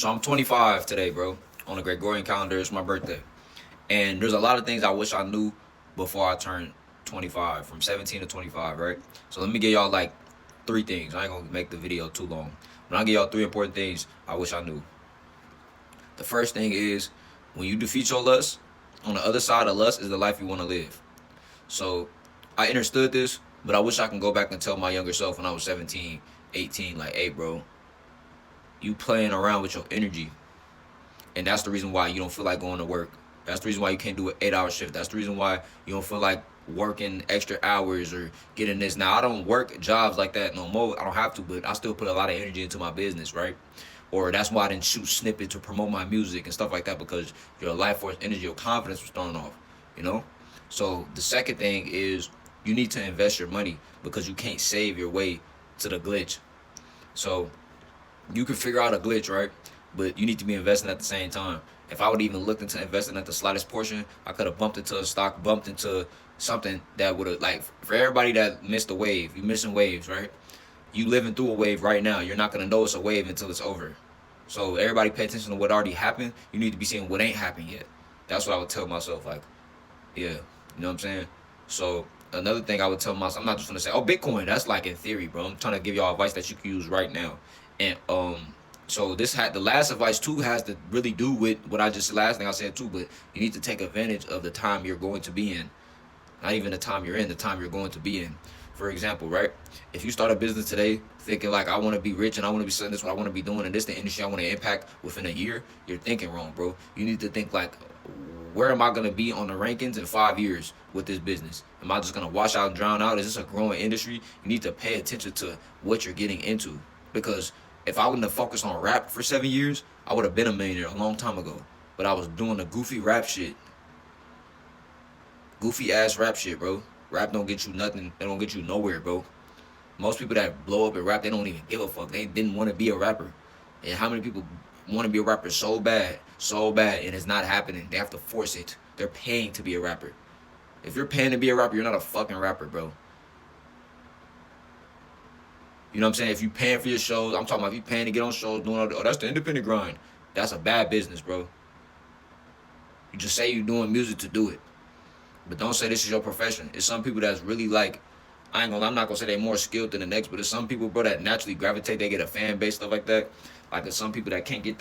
So I'm 25 today, bro. On the Gregorian calendar, it's my birthday. And there's a lot of things I wish I knew before I turned 25, from 17 to 25, right? So let me give y'all like three things. I ain't gonna make the video too long, but I'll give y'all three important things I wish I knew. The first thing is, when you defeat your lust, on the other side of lust is the life you want to live. So I understood this, but I wish I can go back and tell my younger self when I was 17, 18, like, hey, bro, you playing around with your energy. And that's the reason why you don't feel like going to work. That's the reason why you can't do an 8-hour shift. That's the reason why you don't feel like working extra hours or getting this. Now, I don't work jobs like that no more. I don't have to, but I still put a lot of energy into my business, right? Or that's why I didn't shoot snippets to promote my music and stuff like that, because your life force energy, your confidence was thrown off, you know? So the second thing is, you need to invest your money, because you can't save your way to the glitch. So you can figure out a glitch, right? But you need to be investing at the same time. If I would even look into investing at the slightest portion, I could have bumped into a stock, bumped into something that would have, like, for everybody that missed a wave, you missing waves, right? You living through a wave right now. You're not gonna know it's a wave until it's over. So everybody pay attention to what already happened. You need to be seeing what ain't happened yet. That's what I would tell myself, like, yeah, you know what I'm saying? So another thing I would tell myself, I'm not just gonna say, oh, Bitcoin, that's like in theory, bro. I'm trying to give y'all advice that you can use right now. And so this had the last advice too has to really do with what I just last thing I said too, but you need to take advantage of the time you're going to be in. Not even the time you're in, the time you're going to be in. For example, right? If you start a business today thinking like, I want to be rich and I want to be selling this, what I want to be doing, and this the industry I want to impact within a year, you're thinking wrong, bro. You need to think like, where am I going to be on the rankings in 5 years with this business? Am I just going to wash out and drown out? Is this a growing industry? You need to pay attention to what you're getting into. Because if I wouldn't have focused on rap for 7 years, I would have been a millionaire a long time ago. But I was doing the goofy rap shit. Goofy ass rap shit, bro. Rap don't get you nothing. They don't get you nowhere, bro. Most people that blow up in rap, they don't even give a fuck. They didn't want to be a rapper. And how many people want to be a rapper so bad, and it's not happening? They have to force it. They're paying to be a rapper. If you're paying to be a rapper, you're not a fucking rapper, bro. You know what I'm saying? If you paying for your shows, I'm talking about if you paying to get on shows, doing all that, oh, that's the independent grind. That's a bad business, bro. You just say you're doing music to do it. But don't say this is your profession. It's some people that's really like, I'm not gonna say they're more skilled than the next, but there's some people, bro, that naturally gravitate, they get a fan base, stuff like that. Like there's some people that can't get that.